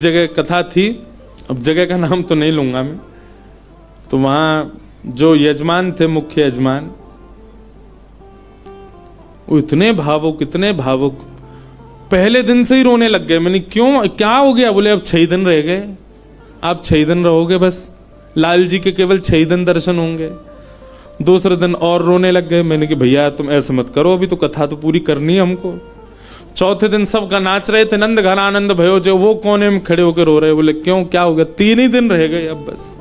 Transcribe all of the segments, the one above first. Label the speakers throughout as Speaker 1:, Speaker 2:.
Speaker 1: जगह कथा थी, अब जगह का नाम तो नहीं लूंगा मैं। तो वहां जो यजमान थे, मुख्य यजमान, वो इतने भावुक, पहले दिन से ही रोने लग गए। मैंने क्यों, क्या हो गया? बोले अब 6 दिन रह गए, आप 6 दिन रहोगे बस, लाल जी के केवल 6 दिन दर्शन होंगे। दूसरे दिन और रोने लग गए। मैंने कि भैया तुम ऐसे मत करो, अभी तो कथा तो पूरी करनी है हमको। चौथे दिन सबका नाच रहे थे, नंद घन आनंद भयो, जो वो कोने में खड़े होकर रो रहे। बोले क्यों, क्या हो गया? 3 ही दिन रह गए अब बस।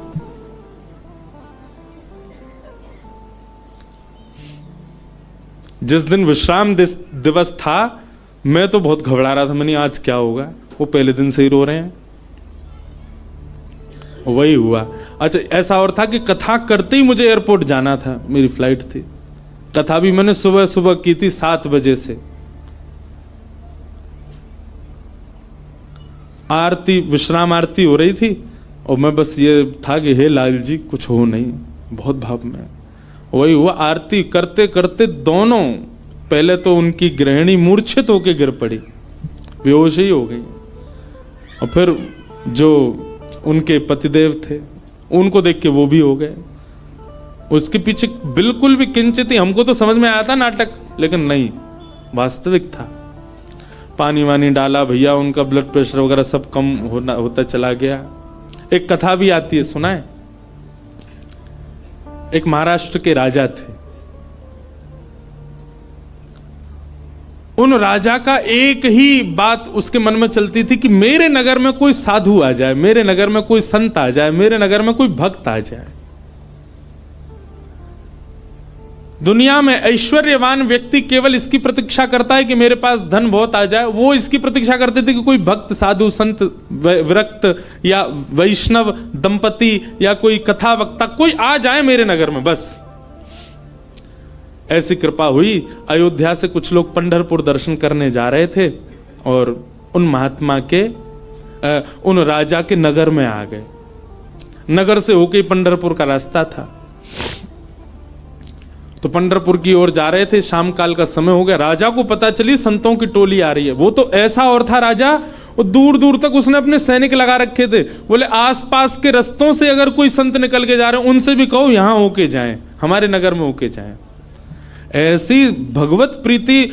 Speaker 1: जिस दिन विश्राम दिवस था, मैं तो बहुत घबरा रहा था। मैंने आज क्या होगा, वो पहले दिन से ही रो रहे हैं। वही हुआ। अच्छा, ऐसा और था कि कथा करते ही मुझे एयरपोर्ट जाना था, मेरी फ्लाइट थी। कथा भी मैंने सुबह सुबह की थी 7 बजे से। आरती, विश्राम आरती हो रही थी और मैं बस ये था कि हे लाल जी कुछ हो नहीं, बहुत भाव में। वही हुआ, आरती करते करते दोनों, पहले तो उनकी गृहिणी मूर्छित होकर गिर पड़ी, बेहोश ही हो गई। और फिर जो उनके पतिदेव थे, उनको देख के वो भी हो गए। उसके पीछे बिल्कुल भी किंचित ही, हमको तो समझ में आया था नाटक, लेकिन नहीं, वास्तविक था। पानी वानी डाला भैया, उनका ब्लड प्रेशर वगैरह सब कम होता चला गया। एक कथा भी आती है, सुना है? एक महाराष्ट्र के राजा थे। उन राजा का एक ही बात उसके मन में चलती थी कि मेरे नगर में कोई साधु आ जाए, मेरे नगर में कोई संत आ जाए, मेरे नगर में कोई भक्त आ जाए। दुनिया में ऐश्वर्यवान व्यक्ति केवल इसकी प्रतीक्षा करता है कि मेरे पास धन बहुत आ जाए। वो इसकी प्रतीक्षा करते थे कि कोई भक्त, साधु, संत, विरक्त या वैष्णव दंपति या कोई कथा वक्ता कोई आ जाए मेरे नगर में, बस। ऐसी कृपा हुई। अयोध्या से कुछ लोग पंढरपुर दर्शन करने जा रहे थे और उन महात्मा के, उन राजा के नगर में आ गए। नगर से होके पंढरपुर का रास्ता था। तो पंढरपुर की ओर जा रहे थे, शाम काल का समय हो गया। राजा को पता चली संतों की टोली आ रही है। वो तो ऐसा और था राजा, वो दूर दूर तक उसने अपने सैनिक लगा रखे थे। बोले आसपास के रस्तों से अगर कोई संत निकल के जा रहे हैं, उनसे भी कहो यहां होके जाएं, हमारे नगर में होके जाएं। ऐसी भगवत प्रीति,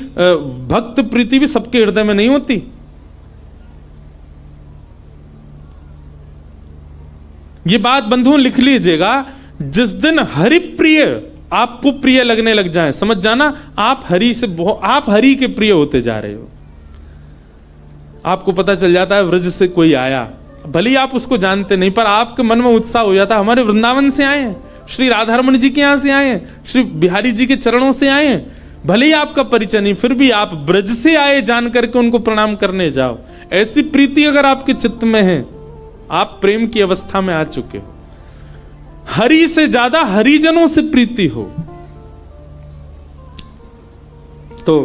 Speaker 1: भक्त प्रीति भी सबके हृदय में नहीं होती। ये बात बंधुओं लिख लीजिएगा, जिस दिन हरि प्रिय आपको प्रिय लगने लग जाए, समझ जाना आप हरि से, आप हरि के प्रिय होते जा रहे हो। आपको पता चल जाता है व्रज से कोई आया, भले ही आप उसको जानते नहीं, पर आपके मन में उत्साह हो जाता है, हमारे वृंदावन से आए हैं, श्री राधारमण जी के यहां से आए हैं, श्री बिहारी जी के चरणों से आए हैं। भले ही आपका परिचय नहीं, फिर भी आप ब्रज से आए जान करके उनको प्रणाम करने जाओ। ऐसी प्रीति अगर आपके चित्त में है, आप प्रेम की अवस्था में आ चुके हो। हरि से ज्यादा हरिजनों से प्रीति हो तो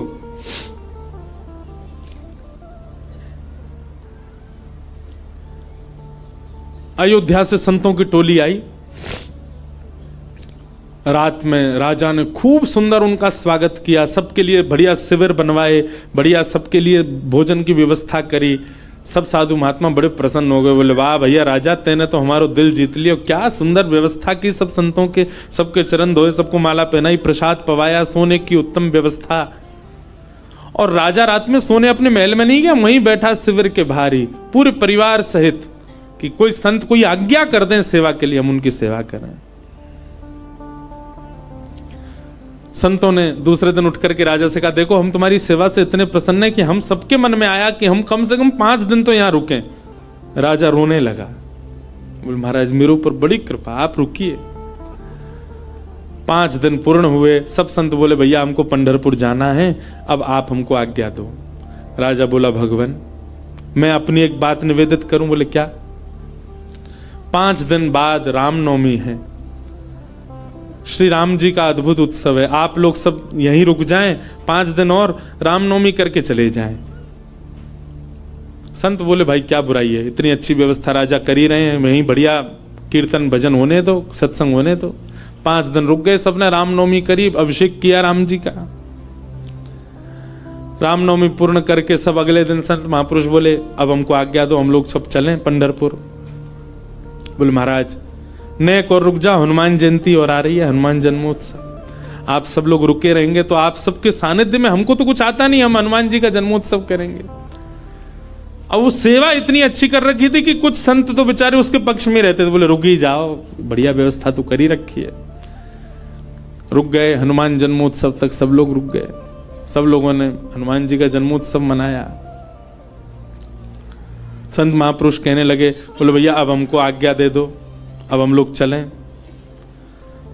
Speaker 1: अयोध्या से संतों की टोली आई। रात में राजा ने खूब सुंदर उनका स्वागत किया, सबके लिए बढ़िया शिविर बनवाए, बढ़िया सबके लिए भोजन की व्यवस्था करी। सब साधु महात्मा बड़े प्रसन्न हो गए। बोले वाह भैया राजा, तेने तो हमारो दिल जीत लिया, क्या सुंदर व्यवस्था की, सब संतों के, सबके चरण धोए, सबको माला पहनाई, प्रसाद पवाया, सोने की उत्तम व्यवस्था। और राजा रात में सोने अपने महल में नहीं गया, वहीं बैठा शिविर के बाहर ही पूरे परिवार सहित, कि कोई संत कोई आज्ञा कर दें सेवा के लिए, हम उनकी सेवा करें। संतों ने दूसरे दिन उठ करके राजा से कहा, देखो हम तुम्हारी सेवा से इतने प्रसन्न हैं कि हम सबके मन में आया कि हम कम से कम 5 दिन तो यहां रुकें। राजा रोने लगा। बोले महाराज मेरे ऊपर बड़ी कृपा, आप रुकिए। 5 दिन पूर्ण हुए। सब संत बोले भैया हमको पंढरपुर जाना है, अब आप हमको आज्ञा दो। राजा बोला भगवान मैं अपनी एक बात निवेदित करूं। बोले क्या? 5 दिन बाद रामनवमी है, श्री राम जी का अद्भुत उत्सव है, आप लोग सब यहीं रुक जाएं, 5 दिन और रामनवमी करके चले जाएं। संत बोले भाई क्या बुराई है, इतनी अच्छी व्यवस्था राजा कर ही रहे हैं, वहीं बढ़िया कीर्तन भजन होने दो, सत्संग होने दो। 5 दिन रुक गए, सबने रामनवमी करी, अभिषेक किया राम जी का। रामनवमी पूर्ण करके सब अगले दिन संत महापुरुष बोले अब हमको आज्ञा दो, हम लोग सब चलें पंढरपुर। बोले महाराज नेक और रुक जाओ, हनुमान जयंती और आ रही है, हनुमान जन्मोत्सव, आप सब लोग रुके रहेंगे तो आप सबके सानिध्य में, हमको तो कुछ आता नहीं, हम हनुमान जी का जन्मोत्सव करेंगे। अब वो सेवा इतनी अच्छी कर रखी थी कि कुछ संत तो बेचारे उसके पक्ष में रहते थे, बोले रुक ही जाओ, बढ़िया व्यवस्था तो कर ही रखी है। रुक गए, हनुमान जन्मोत्सव तक सब लोग रुक गए, सब लोगों ने हनुमान जी का जन्मोत्सव मनाया। संत महापुरुष कहने लगे, बोले भैया अब हमको आज्ञा दे दो, अब हम लोग चलें।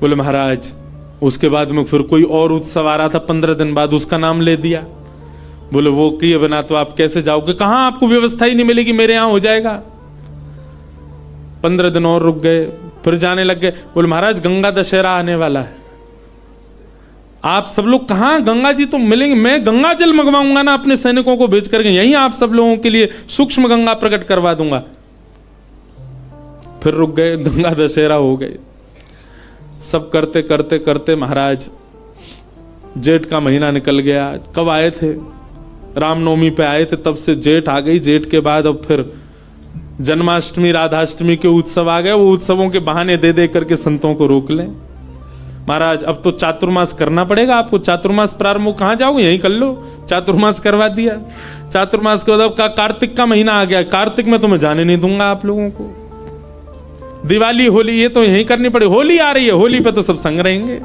Speaker 1: बोले महाराज उसके बाद में फिर कोई और उत्सव आ रहा था 15 दिन बाद, उसका नाम ले दिया। बोले वो किए बिना तो आप कैसे जाओगे, कहां आपको व्यवस्था ही नहीं मिलेगी, मेरे यहां हो जाएगा। 15 दिन और रुक गए, फिर जाने लग गए। बोले महाराज गंगा दशहरा आने वाला है, आप सब लोग कहां, गंगा जी तो मिलेंगे, मैं गंगा जल मंगवाऊंगा ना अपने सैनिकों को भेज करके, यहीं आप सब लोगों के लिए सूक्ष्म गंगा प्रकट करवा दूंगा। फिर रुक गए, गंगा दशहरा हो गए। सब करते करते करते महाराज जेठ का महीना निकल गया। कब आए थे, रामनवमी पे आए थे, तब से जेठ आ गई। जेठ के बाद अब फिर जन्माष्टमी राधाष्टमी के उत्सव आ गए। वो उत्सवों के बहाने दे दे करके संतों को रोक लें। महाराज अब तो चातुर्मास करना पड़ेगा आपको, चातुर्मास प्रारंभ, कहां जाओगे, यहीं कर लो। चातुर्मास करवा दिया। चातुर्मास के बाद कार्तिक का महीना आ गया, कार्तिक में तो मैं जाने नहीं दूंगा आप लोगों को। दिवाली होली ये तो यहीं करनी पड़ेगी, होली आ रही है, होली पे तो सब संग रहेंगे।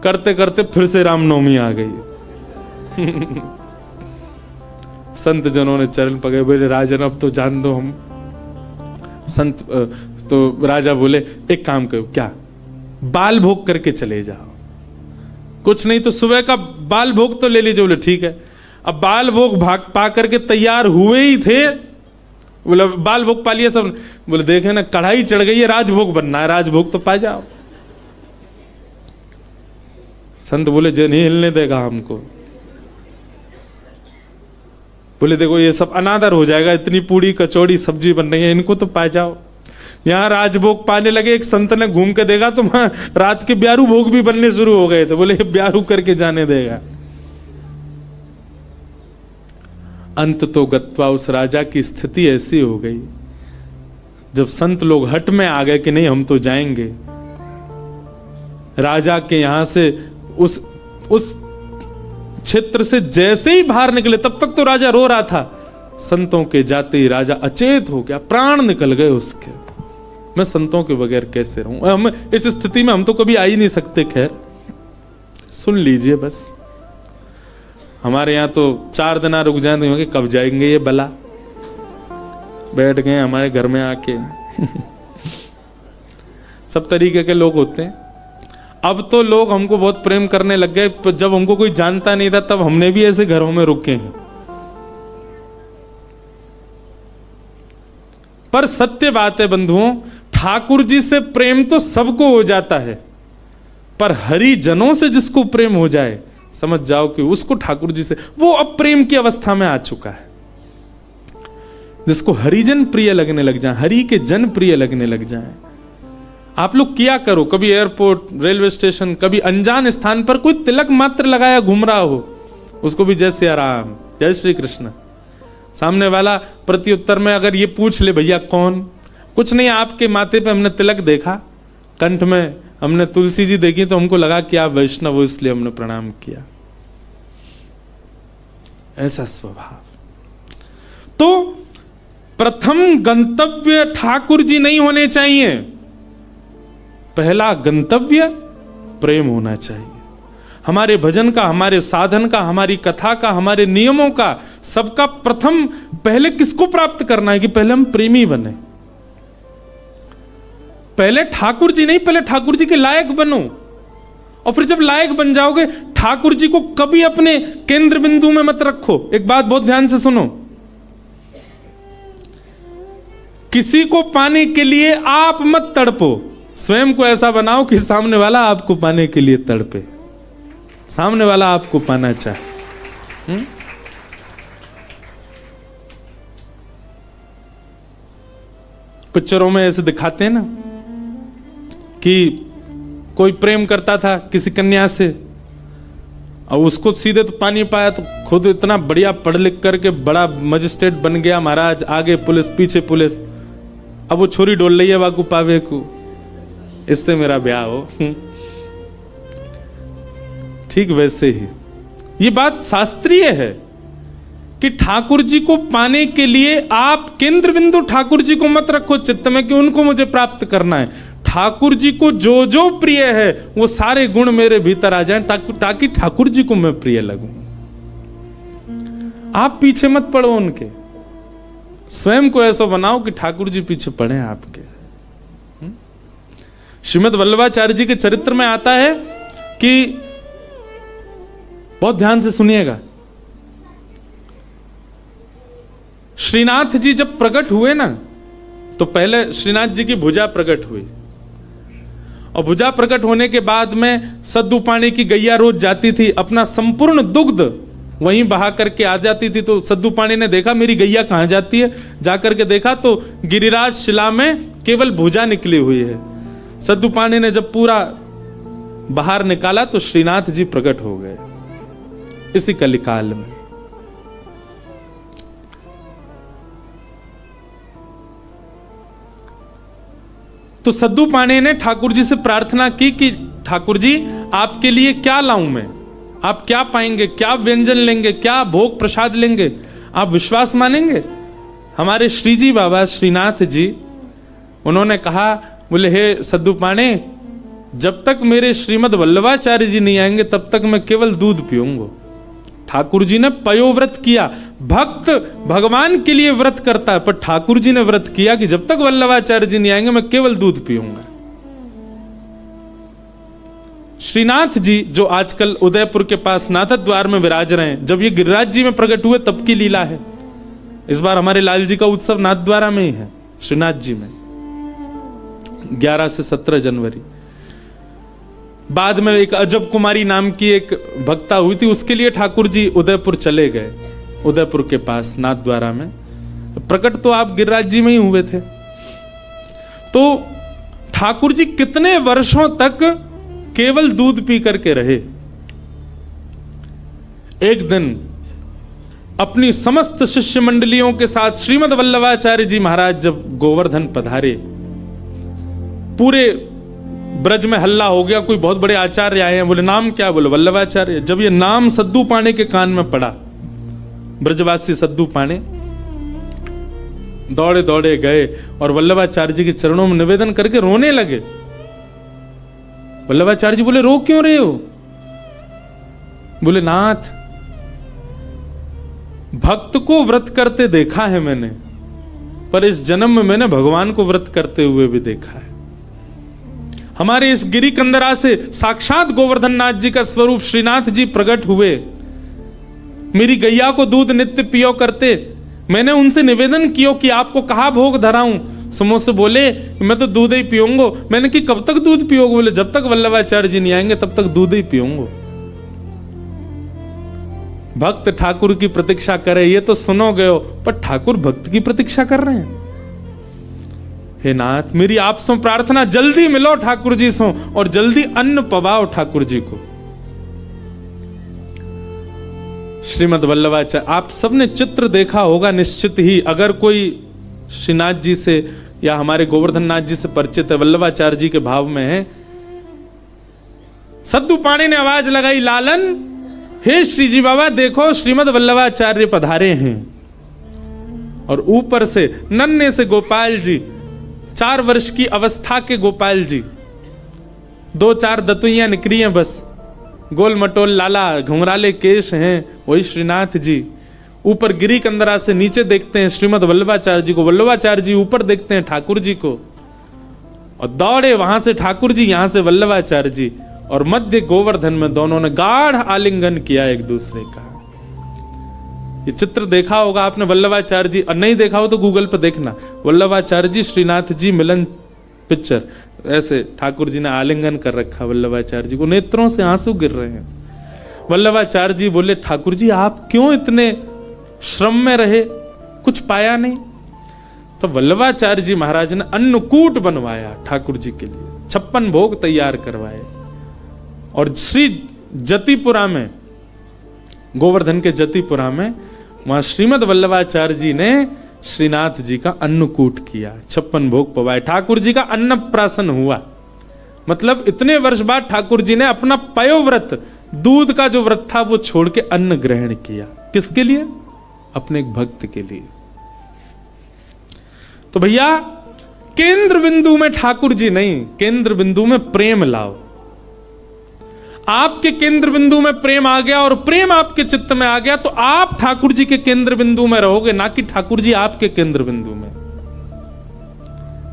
Speaker 1: करते करते फिर से रामनवमी आ गई। संत जनों ने चरण पकड़े, बोले राजन अब तो जान दो हम। संत तो राजा बोले एक काम करो, क्या बाल भोग करके चले जाओ, कुछ नहीं तो सुबह का बाल भोग तो ले लीजिए। बोले ठीक है। अब बाल भोग भाग पा करके तैयार हुए ही थे, बोले बाल भोग पा लिया सब। बोले देखे ना कढ़ाई चढ़ गई है, राजभोग बनना है, राजभोग तो पा जाओ। संत बोले जो नहीं हिलने देगा हमको। बोले देखो ये सब अनादर हो जाएगा, इतनी पूड़ी कचौड़ी सब्जी बन रही है, इनको तो पा जाओ। यहां राजभोग पाने लगे, एक संत ने घूम के देखा तो वहां रात के ब्यारू भोग भी बनने शुरू हो गए थे। बोले ब्यारू करके जाने देगा। अंत तो गत्वा उस राजा की स्थिति ऐसी हो गई, जब संत लोग हट में आ गए कि नहीं हम तो जाएंगे, राजा के यहां से उस क्षेत्र से जैसे ही बाहर निकले, तब तक तो राजा रो रहा था, संतों के जाते ही राजा अचेत हो गया, प्राण निकल गए उसके। मैं संतों के बगैर कैसे रहूं, हम इस स्थिति में हम तो कभी आ ही नहीं सकते। खैर सुन लीजिए बस, हमारे यहां तो 4 दिन रुक जाए तो कब जाएंगे ये बला, बैठ गए हमारे घर में आके। सब तरीके के लोग होते हैं। अब तो लोग हमको बहुत प्रेम करने लग गए, जब हमको कोई जानता नहीं था तब हमने भी ऐसे घरों में रुके हैं। पर सत्य बात है बंधुओं, ठाकुर जी से प्रेम तो सबको हो जाता है, पर हरिजनों से जिसको प्रेम हो जाए, समझ जाओ कि उसको ठाकुर जी से, वो अब प्रेम की अवस्था में आ चुका है। जिसको हरिजन प्रिय लगने लग जाए, हरि के जन प्रिय लगने लग जाए। आप लोग किया करो, कभी एयरपोर्ट, रेलवे स्टेशन, कभी अनजान स्थान पर कोई तिलक मात्र लगाया घूम रहा हो, उसको भी जय सिया राम, जय श्री कृष्ण। सामने वाला प्रत्युत्तर में अगर ये पूछ ले भैया कौन, कुछ नहीं आपके माथे पे हमने तिलक देखा, कंठ में हमने तुलसी जी देखी तो हमको लगा कि आप वैष्णव हो इसलिए हमने प्रणाम किया। ऐसा स्वभाव। तो प्रथम गंतव्य ठाकुर जी नहीं होने चाहिए, पहला गंतव्य प्रेम होना चाहिए। हमारे भजन का, हमारे साधन का, हमारी कथा का, हमारे नियमों का, सबका प्रथम पहले किसको प्राप्त करना है कि पहले हम प्रेमी बने। पहले ठाकुर जी नहीं, पहले ठाकुर जी के लायक बनो, और फिर जब लायक बन जाओगे, ठाकुर जी को कभी अपने केंद्र बिंदु में मत रखो। एक बात बहुत ध्यान से सुनो, किसी को पाने के लिए आप मत तड़पो, स्वयं को ऐसा बनाओ कि सामने वाला आपको पाने के लिए तड़पे, सामने वाला आपको पाना चाहे। पिक्चरों में ऐसे दिखाते हैं ना कि कोई प्रेम करता था किसी कन्या से, और उसको सीधे तो पानी पाया तो खुद इतना बढ़िया पढ़ लिख करके बड़ा मजिस्ट्रेट बन गया महाराज, आगे पुलिस पीछे पुलिस। अब वो छोरी डोल रही है वाकू पावे को, इससे मेरा ब्याह हो। ठीक वैसे ही ये बात शास्त्रीय है कि ठाकुर जी को पाने के लिए आप केंद्र बिंदु ठाकुर जी को मत रखो चित्त में कि उनको मुझे प्राप्त करना है। ठाकुर जी को जो जो प्रिय है वो सारे गुण मेरे भीतर आ जाएं ताकि ठाकुर जी को मैं प्रिय लगूं। आप पीछे मत पड़ो उनके, स्वयं को ऐसा बनाओ कि ठाकुर जी पीछे पड़े आपके। श्रीमद् वल्लभाचार्य जी के चरित्र में आता है कि, बहुत ध्यान से सुनिएगा, श्रीनाथ जी जब प्रकट हुए ना तो पहले श्रीनाथ जी की भुजा प्रकट हुई, और भुजा प्रकट होने के बाद में सद्दू पानी की गैया रोज जाती थी, अपना संपूर्ण दुग्ध वहीं बहा करके आ जाती थी। तो सद्दू पानी ने देखा मेरी गैया कहां जाती है, जाकर के देखा तो गिरिराज शिला में केवल भुजा निकली हुई है। सद्दू पानी ने जब पूरा बाहर निकाला तो श्रीनाथ जी प्रकट हो गए इसी कलिकाल में। तो सद्दू पाणी ने ठाकुर जी से प्रार्थना की कि ठाकुर जी आपके लिए क्या लाऊं मैं, आप क्या पाएंगे, क्या व्यंजन लेंगे, क्या भोग प्रसाद लेंगे, आप विश्वास मानेंगे। हमारे श्री जी बाबा श्रीनाथ जी उन्होंने कहा, बोले हे सद्दू पाणे, जब तक मेरे श्रीमद् वल्लभाचार्य जी नहीं आएंगे तब तक मैं केवल दूध पीऊंगा। ठाकुर जी ने पयोव्रत किया, भक्त भगवान के लिए व्रत करता है, पर ठाकुर जी ने व्रत किया कि जब तक वल्लभाचार्य जी नहीं आएंगे मैं केवल दूध पीऊंगा। श्रीनाथ जी जो आजकल उदयपुर के पास नाथद द्वार में विराज रहे हैं, जब ये गिरिराज जी में प्रकट हुए तब की लीला है। इस बार हमारे लाल जी का उत्सव नाथ द्वारा में ही है, श्रीनाथ जी में 11 से 17 जनवरी। बाद में एक अजब कुमारी नाम की एक भक्ता हुई थी, उसके लिए ठाकुर जी उदयपुर चले गए, उदयपुर के पास नाथ द्वारा में। प्रकट तो आप गिरिराज जी में ही हुए थे। तो ठाकुर जी कितने वर्षों तक केवल दूध पी करके रहे। एक दिन अपनी समस्त शिष्य मंडलियों के साथ श्रीमद् वल्लभाचार्य जी महाराज जब गोवर्धन पधारे, पूरे ब्रज में हल्ला हो गया, कोई बहुत बड़े आचार्य आए हैं। बोले नाम क्या, बोले वल्लभाचार्य। जब ये नाम सद्दू पाणे के कान में पड़ा, ब्रजवासी सद्दू पाणे दौड़े दौड़े गए और वल्लभाचार्य जी के चरणों में निवेदन करके रोने लगे। वल्लभाचार्य जी बोले रो क्यों रहे हो? बोले नाथ, भक्त को व्रत करते देखा है मैंने, पर इस जन्म में मैंने भगवान को व्रत करते हुए भी देखा है। हमारे इस गिरी कंदरा से साक्षात गोवर्धन नाथ जी का स्वरूप श्रीनाथ जी प्रकट हुए, मेरी गैया को दूध नित्य पियो करते। मैंने उनसे निवेदन किया कि आपको कहा भोग धराऊं। समोह से बोले मैं तो दूध ही पीऊंगा। मैंने कि कब तक दूध पियोगे? बोले जब तक वल्लभाचार्य जी नहीं आएंगे तब तक दूध ही पीऊंगा। भक्त ठाकुर की प्रतीक्षा करे ये तो सुनोगे हो, पर ठाकुर भक्त की प्रतीक्षा कर रहे हैं। हे नाथ, मेरी आप से प्रार्थना, जल्दी मिलो ठाकुर जी से और जल्दी अन्न पवाओ ठाकुर जी को। श्रीमद् वल्लभाचार्य, आप सबने चित्र देखा होगा निश्चित ही, अगर कोई श्रीनाथ जी से या हमारे गोवर्धन नाथ जी से परिचित है, वल्लभाचार्य जी के भाव में है। सद्दू पाणी ने आवाज लगाई, लालन, हे श्री जी बाबा देखो श्रीमद् वल्लभाचार्य पधारे हैं। और ऊपर से नन्हे से गोपाल जी, 4 वर्ष की अवस्था के गोपाल जी, 2-4 दतुइयां निकली हैं बस, गोल मटोल लाला, घुंघराले केश हैं, वही श्रीनाथ जी। ऊपर गिरी कंदरा से नीचे देखते हैं श्रीमद् वल्लभाचार्य जी को, वल्लभाचार्य जी ऊपर देखते हैं ठाकुर जी को, और दौड़े वहां से ठाकुर जी, यहां से वल्लभाचार्य जी, और मध्य गोवर्धन में दोनों ने गाढ़ आलिंगन किया एक दूसरे का। ये चित्र देखा होगा आपने वल्लभाचार्य जी, और नहीं देखा हो तो गूगल पे देखना, वल्लभाचार्य जी श्रीनाथ जी मिलन पिक्चर। ऐसे ठाकुर जी ने आलिंगन कर रखा वल्लभाचार्य जी को, नेत्रों से आंसू गिर रहे हैं। वल्लभाचार्य जी बोले ठाकुर जी आप क्यों इतने श्रम में रहे, कुछ पाया नहीं? तो वल्लभाचार्य जी महाराज ने अन्नकूट बनवाया ठाकुर जी के लिए, 56 भोग तैयार करवाए, और श्री जतिपुरा में गोवर्धन के जतिपुरा में, वहां श्रीमद वल्लभाचार्य जी ने श्रीनाथ जी का अन्नकूट किया, 56 भोग पवाए, ठाकुर जी का अन्नप्राशन हुआ। मतलब इतने वर्ष बाद ठाकुर जी ने अपना पयोव्रत, दूध का जो व्रत था वो छोड़ के अन्न ग्रहण किया। किसके लिए? अपने एक भक्त के लिए। तो भैया केंद्र बिंदु में ठाकुर जी नहीं, केंद्र बिंदु में प्रेम लाओ। आपके केंद्र बिंदु में प्रेम आ गया और प्रेम आपके चित्त में आ गया तो आप ठाकुर जी के केंद्र बिंदु में रहोगे, ना कि ठाकुर जी आपके केंद्र बिंदु में।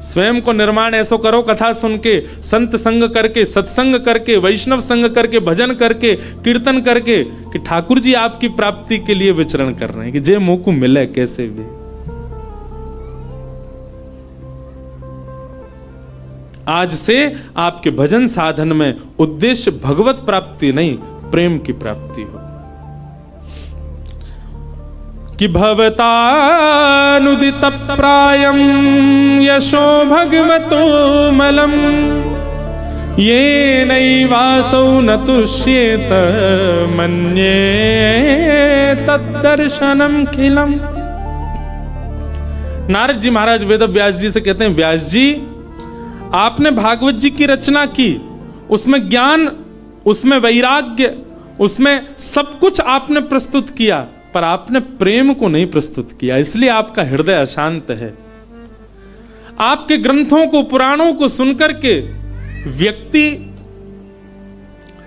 Speaker 1: स्वयं को निर्माण ऐसो करो, कथा सुन के, संत संग करके, सत्संग करके, वैष्णव संग करके, भजन करके, कीर्तन करके, कि ठाकुर जी आपकी प्राप्ति के लिए विचरण कर रहे हैं, कि जे मुंह को मिले कैसे भी। आज से आपके भजन साधन में उद्देश्य भगवत प्राप्ति नहीं, प्रेम की प्राप्ति हो। कि भवतानुदित प्रायम यशो भगवतो मलम ये नैवासौ न तुष्येत मन्ये तद्दर्शनम खिलम। नारद जी महाराज वेद व्यास जी से कहते हैं, व्यास जी आपने भागवत जी की रचना की, उसमें ज्ञान, उसमें वैराग्य, उसमें सब कुछ आपने प्रस्तुत किया, पर आपने प्रेम को नहीं प्रस्तुत किया, इसलिए आपका हृदय अशांत है। आपके ग्रंथों को, पुराणों को सुनकर के व्यक्ति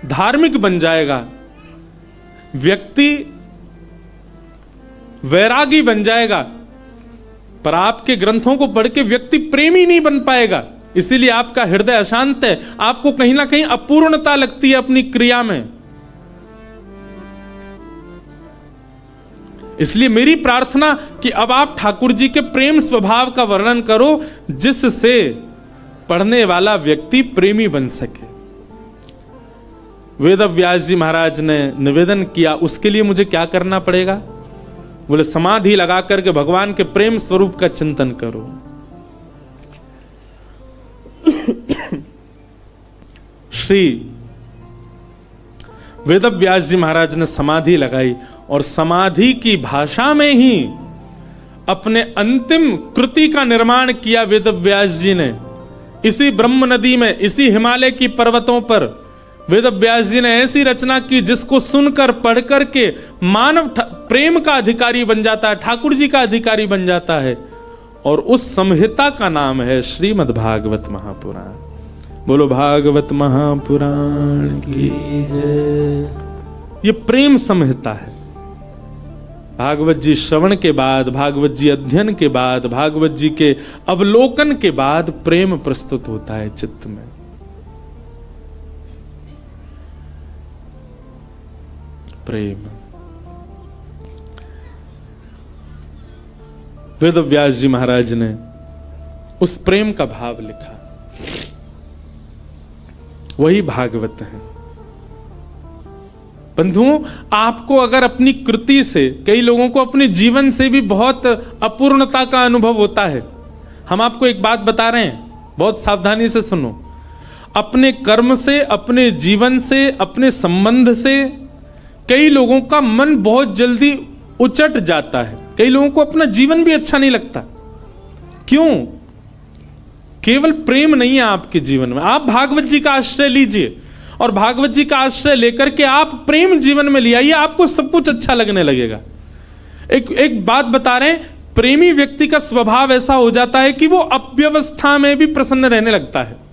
Speaker 1: धार्मिक बन जाएगा, व्यक्ति वैरागी बन जाएगा, पर आपके ग्रंथों को पढ़ के व्यक्ति प्रेमी नहीं बन पाएगा। इसीलिए आपका हृदय अशांत है, आपको कहीं ना कहीं अपूर्णता लगती है अपनी क्रिया में। इसलिए मेरी प्रार्थना कि अब आप ठाकुर जी के प्रेम स्वभाव का वर्णन करो, जिससे पढ़ने वाला व्यक्ति प्रेमी बन सके। वेद व्यास जी महाराज ने निवेदन किया, उसके लिए मुझे क्या करना पड़ेगा? बोले समाधि लगा करके भगवान के प्रेम स्वरूप का चिंतन करो। श्री वेद व्यास जी महाराज ने समाधि लगाई और समाधि की भाषा में ही अपने अंतिम कृति का निर्माण किया। वेद व्यास जी ने इसी ब्रह्म नदी में, इसी हिमालय की पर्वतों पर वेद व्यास जी ने ऐसी रचना की जिसको सुनकर पढ़कर के मानव प्रेम का अधिकारी बन जाता है, ठाकुर जी का अधिकारी बन जाता है। और उस संहिता का नाम है श्रीमद् भागवत महापुराण। बोलो भागवत महापुराण की जय। ये प्रेम संहिता है। भागवत जी श्रवण के बाद, भागवत जी अध्ययन के बाद, भागवत जी के अवलोकन के बाद प्रेम प्रस्तुत होता है चित्त में। प्रेम। वेद व्यास जी महाराज ने उस प्रेम का भाव लिखा, वही भागवत है। बंधुओं, आपको अगर अपनी कृति से, कई लोगों को अपने जीवन से भी बहुत अपूर्णता का अनुभव होता है। हम आपको एक बात बता रहे हैं, बहुत सावधानी से सुनो। अपने कर्म से, अपने जीवन से, अपने संबंध से कई लोगों का मन बहुत जल्दी उचट जाता है। कई लोगों को अपना जीवन भी अच्छा नहीं लगता। क्यों? केवल प्रेम नहीं है आपके जीवन में। आप भागवत जी का आश्रय लीजिए और भागवत जी का आश्रय लेकर के आप प्रेम जीवन में ले आइए, आपको सब कुछ अच्छा लगने लगेगा। एक बात बता रहे हैं, प्रेमी व्यक्ति का स्वभाव ऐसा हो जाता है कि वो अव्यवस्था में भी प्रसन्न रहने लगता है।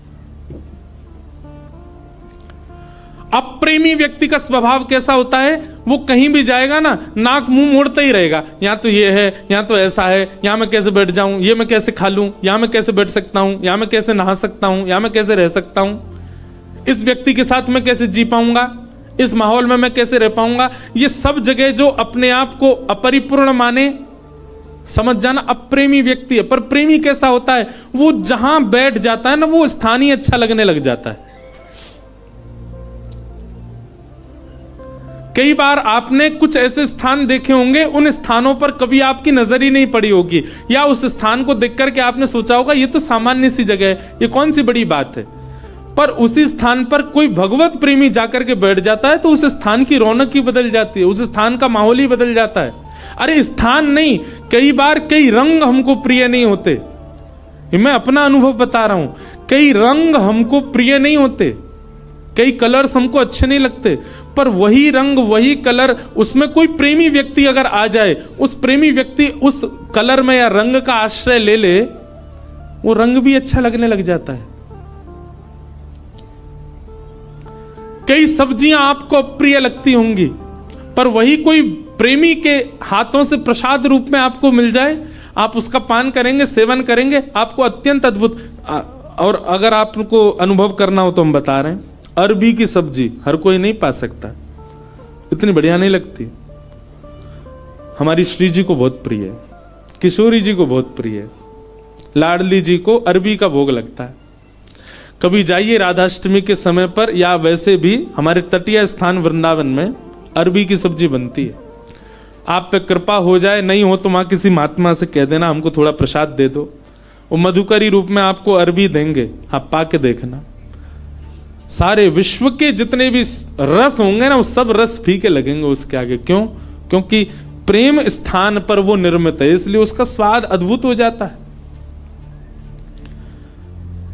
Speaker 1: अप्रेमी व्यक्ति का स्वभाव कैसा होता है? वो कहीं भी जाएगा ना, नाक मुंह मोड़ता ही रहेगा। यहां तो ये है, यहां तो ऐसा है, यहां मैं कैसे बैठ जाऊं, ये मैं कैसे खा लूं, यहां मैं कैसे बैठ सकता हूं, यहां मैं कैसे नहा सकता हूं, यहां मैं कैसे रह सकता हूं, इस व्यक्ति के साथ मैं कैसे जी पाऊंगा, इस माहौल में मैं कैसे रह पाऊंगा। ये सब जगह जो अपने आप को अपरिपूर्ण माने, समझ जाना अप्रेमी व्यक्ति है। पर प्रेमी कैसा होता है? वो जहां बैठ जाता है ना, वो स्थान ही अच्छा लगने लग जाता है। कई बार आपने कुछ ऐसे स्थान देखे होंगे, उन स्थानों पर कभी आपकी नजर ही नहीं पड़ी होगी, या उस स्थान को देख करके आपने सोचा होगा ये तो सामान्य सी जगह है, ये कौन सी बड़ी बात है। पर उसी स्थान पर कोई भगवत प्रेमी जाकर के बैठ जाता है तो उस स्थान की रौनक ही बदल जाती है, उस स्थान का माहौल ही बदल जाता है। अरे स्थान नहीं, कई बार कई रंग हमको प्रिय नहीं होते। मैं अपना अनुभव बता रहा हूं, कई रंग हमको प्रिय नहीं होते, कई कलर्स हमको अच्छे नहीं लगते, पर वही रंग वही कलर, उसमें कोई प्रेमी व्यक्ति अगर आ जाए, उस प्रेमी व्यक्ति उस कलर में या रंग का आश्रय ले ले, वो रंग भी अच्छा लगने लग जाता है। कई सब्जियां आपको अप्रिय लगती होंगी, पर वही कोई प्रेमी के हाथों से प्रसाद रूप में आपको मिल जाए, आप उसका पान करेंगे, सेवन करेंगे, आपको अत्यंत अद्भुत। और अगर आपको अनुभव करना हो तो हम बता रहे हैं, अरबी की सब्जी हर कोई नहीं पा सकता, इतनी बढ़िया नहीं लगती। हमारी श्री जी को बहुत प्रिय है, किशोरी जी को बहुत प्रिय है, लाडली जी को अरबी का भोग लगता है। कभी जाइए राधाष्टमी के समय पर, या वैसे भी हमारे तटीय स्थान वृंदावन में अरबी की सब्जी बनती है। आप पे कृपा हो जाए, नहीं हो तो वहां किसी महात्मा से कह देना हमको थोड़ा प्रसाद दे दो, वो मधुकरी रूप में आपको अरबी देंगे, आप पाके देखना। सारे विश्व के जितने भी रस होंगे ना, वो सब रस फीके लगेंगे उसके आगे। क्यों? क्योंकि प्रेम स्थान पर वो निर्मित है, इसलिए उसका स्वाद अद्भुत हो जाता है।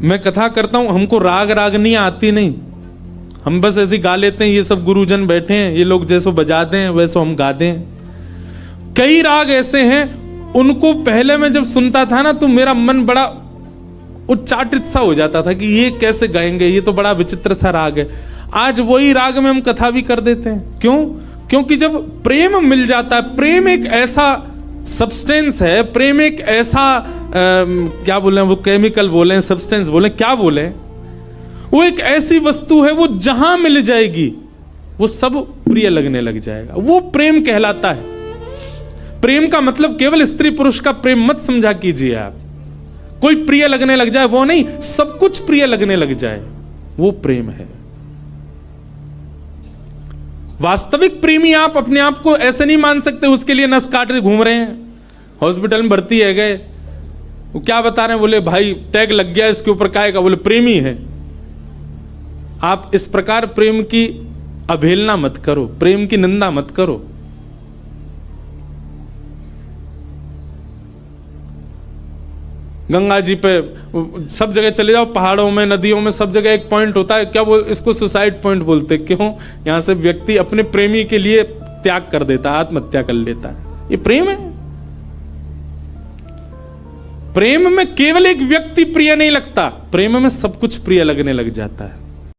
Speaker 1: मैं कथा करता हूं, हमको राग रागनी आती नहीं, हम बस ऐसे गा लेते हैं। ये सब गुरुजन बैठे हैं, ये लोग जैसो बजाते हैं वैसो हम गाते हैं। कई राग ऐसे हैं, उनको पहले मैं जब सुनता था ना तो मेरा मन बड़ा उच्चाटित सा हो जाता था कि ये कैसे गाएंगे, ये तो बड़ा विचित्र सा राग है। आज वही राग में हम कथा भी कर देते हैं। क्यों? क्योंकि जब प्रेम मिल जाता है, प्रेम एक ऐसा सब्सटेंस है, प्रेम एक ऐसा क्या बोले, वो केमिकल बोले, सब्सटेंस बोले, क्या बोले, वो एक ऐसी वस्तु है, वो जहां मिल जाएगी वो सब प्रिय लगने लग जाएगा। वो प्रेम कहलाता है। प्रेम का मतलब केवल स्त्री पुरुष का प्रेम मत समझा कीजिए आप, कोई प्रिय लगने लग जाए वो नहीं, सब कुछ प्रिय लगने लग जाए, वो प्रेम है। वास्तविक प्रेमी आप अपने आप को ऐसे नहीं मान सकते उसके लिए नस काट रहे घूम रहे हैं, हॉस्पिटल में भर्ती है गए, वो क्या बता रहे हैं, बोले भाई टैग लग गया इसके ऊपर, काहे का, बोले प्रेमी है। आप इस प्रकार प्रेम की अवहेलना मत करो, प्रेम की निंदा मत करो। गंगा जी पे सब जगह चले जाओ, पहाड़ों में, नदियों में, सब जगह एक पॉइंट होता है, क्या बोल, इसको सुसाइड पॉइंट बोलते। क्यों? यहां से व्यक्ति अपने प्रेमी के लिए त्याग कर देता है, आत्महत्या कर लेता है। ये प्रेम है। प्रेम में केवल एक व्यक्ति प्रिय नहीं लगता, प्रेम में सब कुछ प्रिय लगने लग जाता है।